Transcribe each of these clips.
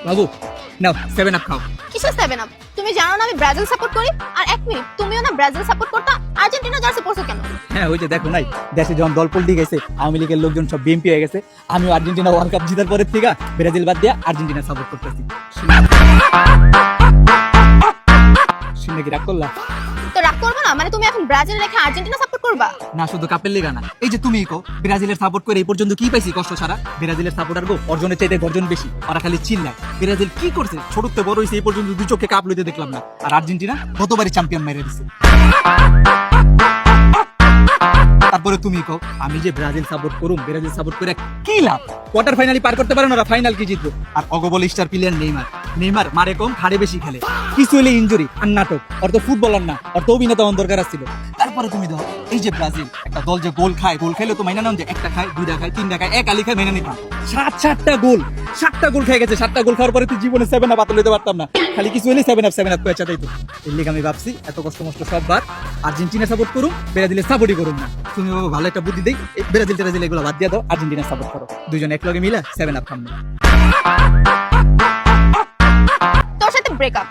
বাবু নাও 7 up খাও। কিসের 7 up? তুমি জানো না আমি ব্রাজিল সাপোর্ট করি। আর এক মিনিট, তুমিও না ব্রাজিল সাপোর্ট করতা, আর্জেন্টিনা জার্সি পরছো কেন? হ্যাঁ ওই যে দেখো নাই, দেশে যখন দল পল্টি গেছে, আওয়ামী লীগের লোকজন সব বিএনপি হয়ে গেছে, আমিও আর্জেন্টিনা ওয়ার্ল্ড কাপ জিতার পরের থেকে ব্রাজিল বাদ দিয়ে আর্জেন্টিনা সাপোর্ট করতেছি। শুনে কি রাগ করলা? তো রাগ করবে না, মানে তুমি এখন ব্রাজিল রেখে আর্জেন্টিনা সাপোর্ট করবা? না শুধু কাপের লিগা না, এই যে তুমি কো ব্রাজিলের সাপোর্ট করে এই পর্যন্ত কি পাইছি কষ্ট ছাড়া। ব্রাজিলের সাপোর্টার গো অর্জনের চাইতে গর্জন বেশি, ওরা খালি চিল্লায়। ব্রাজিল কি করছে, ছোটতে বড় হইছে, এই পর্যন্ত দুই চোখে কাপ লইতে দেখলাম না। আর আর্জেন্টিনা গতবারই চ্যাম্পিয়ন মেরে দিছে। তারপরে তুমি কো আমি যে ব্রাজিল সাপোর্ট করুম, ব্রাজিল সাপোর্ট করে কি লাভ? কোয়ার্টার ফাইনালি পার করতে পারে না, ওরা ফাইনাল কি জিতবো? আর অগবল স্টার প্লেয়ার নেইমার মারে কম খাড়ে বেশি খেলে, কিছু হলে ইনজুরি আর নাটক। ওর তো ফুটবলার না, ওর তো অভিনেতা হওয়ার দরকার ছিল। তারপরে তুমি দেখো এই যে ব্রাজিল একটা দল যে গোল খাইলে তো মাইনা নাম যে একটা খায়, দুইটা খায়, তিনটা খায়, এক আলি খায়, মেনে নিতাম। সাতটা গোল খেয়ে গেছে। 7টা গোল খাওয়ার পরে তুই জীবনে 7 আপ বাতিল হইতে পারতাম না, খালি কিছু হলে 7 আপ কয়েছে তাই তো। এর লিগে আমি ভাবছি এত কষ্ট সব বার আর্জেন্টিনা সাপোর্ট করুম, ব্রাজিলের সাপোর্টই করুম না। তুমি বাবা ভালো একটা বুদ্ধি দেই, ব্রাজিল এগুলো বাদ দিয়ে দাও, আর্জেন্টিনা সাপোর্ট করো, দুইজন একলগে মিলে 7 আপ খামো। তোর সাথে ব্রেকআপ?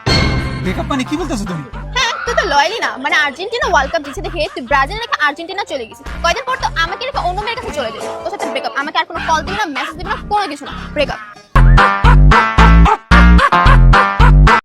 ব্রেকআপ মানে কি বলতেছো তুমি? হ্যাঁ, তুই তো লয়ালি না, মানে আর্জেন্টিনা ওয়ার্ল্ড কাপ জিতে দেখে তুই ব্রাজিল রেখে আর্জেন্টিনা চলে গেছিস। কয়দিন পর তো আমাকে রেখে অন্য মেয়ের কাছে চলে যাবি। তোর সাথে ব্রেকআপ। আমাকে আর কোনো কল দিবি না, মেসেজ দিবি না, কোনো কিছু না, ব্রেকআপ।